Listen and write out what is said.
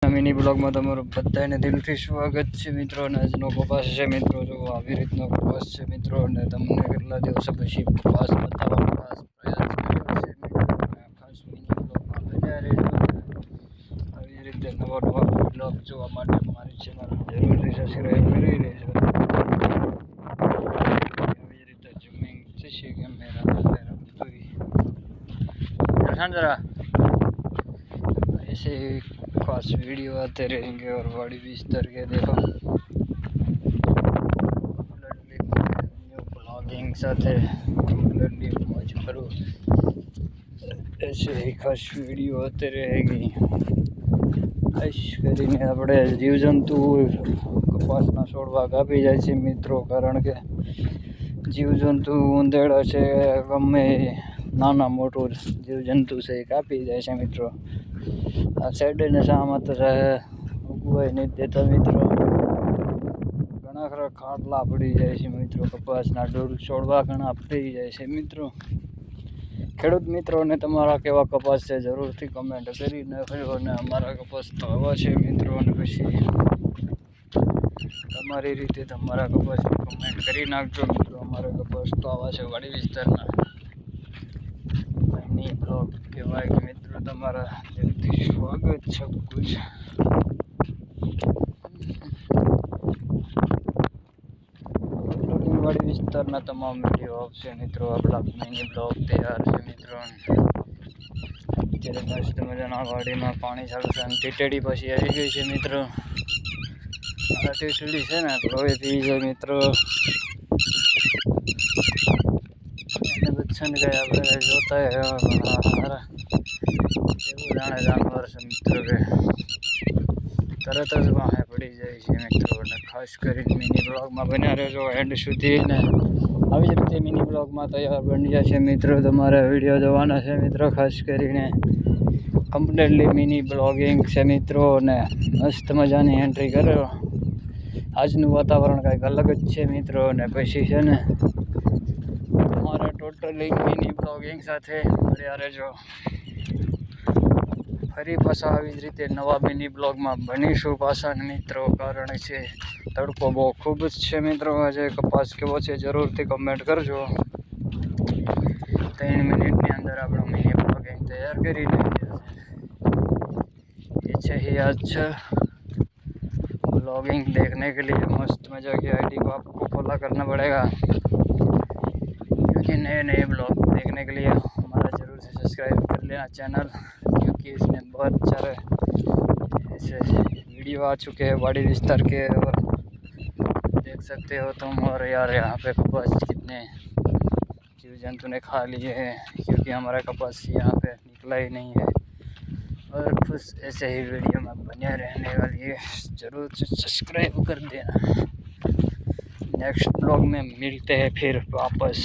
Mini બ્લોગમાં તમારું બધાને દિલથી સ્વાગત છે મિત્રો. અને આજનો કપાસ છે મિત્રો, જો આવી રીતનો કપાસ છે મિત્રો. અને તમને કેટલા દિવસો પછી કપાસ બતાવવાનો ખાસ પ્રયાસ કર્યો છે મિત્રો. ખાસ મિની બ્લોગમાં બન્યા રહેજો. આવી રીતે નવા બ્લોગ જોવા માટે મારી ચેનલ જરૂરથી સબસ્ક્રાઈબ કરી લેજો. આવી રીતે ઝૂમિંગ થશે કેમેરા जरा ऐसे खास वीडियो आते रहेंगे और बड़ी बिस्तर के देखो ब्लॉगिंग साथ मौज करो. ऐसे ही खास वीडियो आते रहेगी. ખાસ કરીને આપણે જીવજંતુ કપાસના છોડવા કાપી જાય છે મિત્રો. કારણ કે જીવજંતુ ઉંદેડા છે, ગમે નાના મોટું જીવજંતુ છે એ કાપી જાય છે મિત્રો. આ સાઈડને સામાં તો ઉગવાય નહીં દેતા મિત્રો. ઘણા ખરા ખાટલા પડી જાય છે મિત્રો. કપાસના ડોર છોડવા ઘણા પડી જાય છે મિત્રો. ખેડૂત મિત્રોને તમારા કેવા કપાસ છે જરૂરથી કમેન્ટ કરી નાખજો. અને અમારા કપાસ તો આવા છે મિત્રો. અને પછી તમારી રીતે તમારા કપાસની કમેન્ટ કરી નાખજો મિત્રો. અમારા કપાસ તો આવા છે વાડી વિસ્તારના મિની બ્લોગ કહેવાય કે મિત્રો. તમારા દિલથી સ્વાગત છે. કુછ વાડી વિસ્તારના તમામ વિડીયો આવશે મિત્રો. આપણા મિની બ્લોગ તૈયાર છે મિત્રો. અત્યારે મસ્ત મજાના વાડીમાં પાણી ચાલુ છે. અને ટીટેડી પછી આવી ગઈ છે મિત્રો. આ ટીટેડી છે ને લોહી પી જાય મિત્રો. એને બચ્ચન ગયા આપણે જોતા સારા એવું જાણે જાનવર છે મિત્રો કે તરત જ વાહે પડી જાય છે મિત્રો. અને ખાસ કરીને મિની બ્લોગમાં બન્યા રહેજો એન્ડ સુધી. ને આવી જ રીતે મિની બ્લોગમાં તૈયાર બની જાય છે મિત્રો. તમારે વિડીયો જોવાના છે મિત્રો. ખાસ કરીને કમ્પ્લીટલી મિની બ્લોગિંગ છે મિત્રો. અને મસ્ત મજાની એન્ટ્રી કરો. આજનું વાતાવરણ કંઈક અલગ જ છે મિત્રો. અને પછી છે ને તમારે ટોટલી મિની બ્લોગિંગ સાથે મળ્યા રહેજો. ફરી પાછા આવી જ રીતે નવા મિની બ્લોગમાં બનીશું પાછા મિત્રો. કારણ છે તડકો બહુ ખૂબ જ છે મિત્રો. આજે કપાસ કેવો છે જરૂરથી કમેન્ટ કરજો. 3 મિનિટની અંદર આપણો મિની બ્લોગિંગ तैयार કરી લીધો છે. ही आज ब्लॉगिंग देखने के लिए मस्त मज़ा की आईडी को आपको फॉलो करना पड़ेगा. क्योंकि नए नए ब्लॉग देखने के लिए हमारा ज़रूर से सब्सक्राइब कर लेना चैनल. क्योंकि इसमें बहुत सारे ऐसे वीडियो आ चुके हैं वाड़ी विस्तार के. और देख सकते हो तुम. और यार यहाँ पे कपास कितने जीव जंतु ने खा लिए हैं. क्योंकि हमारा कपास यहाँ पे निकला ही नहीं है. और कुछ ऐसे ही वीडियो में बने रहने वाली है. ज़रूर से सब्सक्राइब कर देना. नेक्स्ट ब्लॉग में मिलते हैं फिर वापस.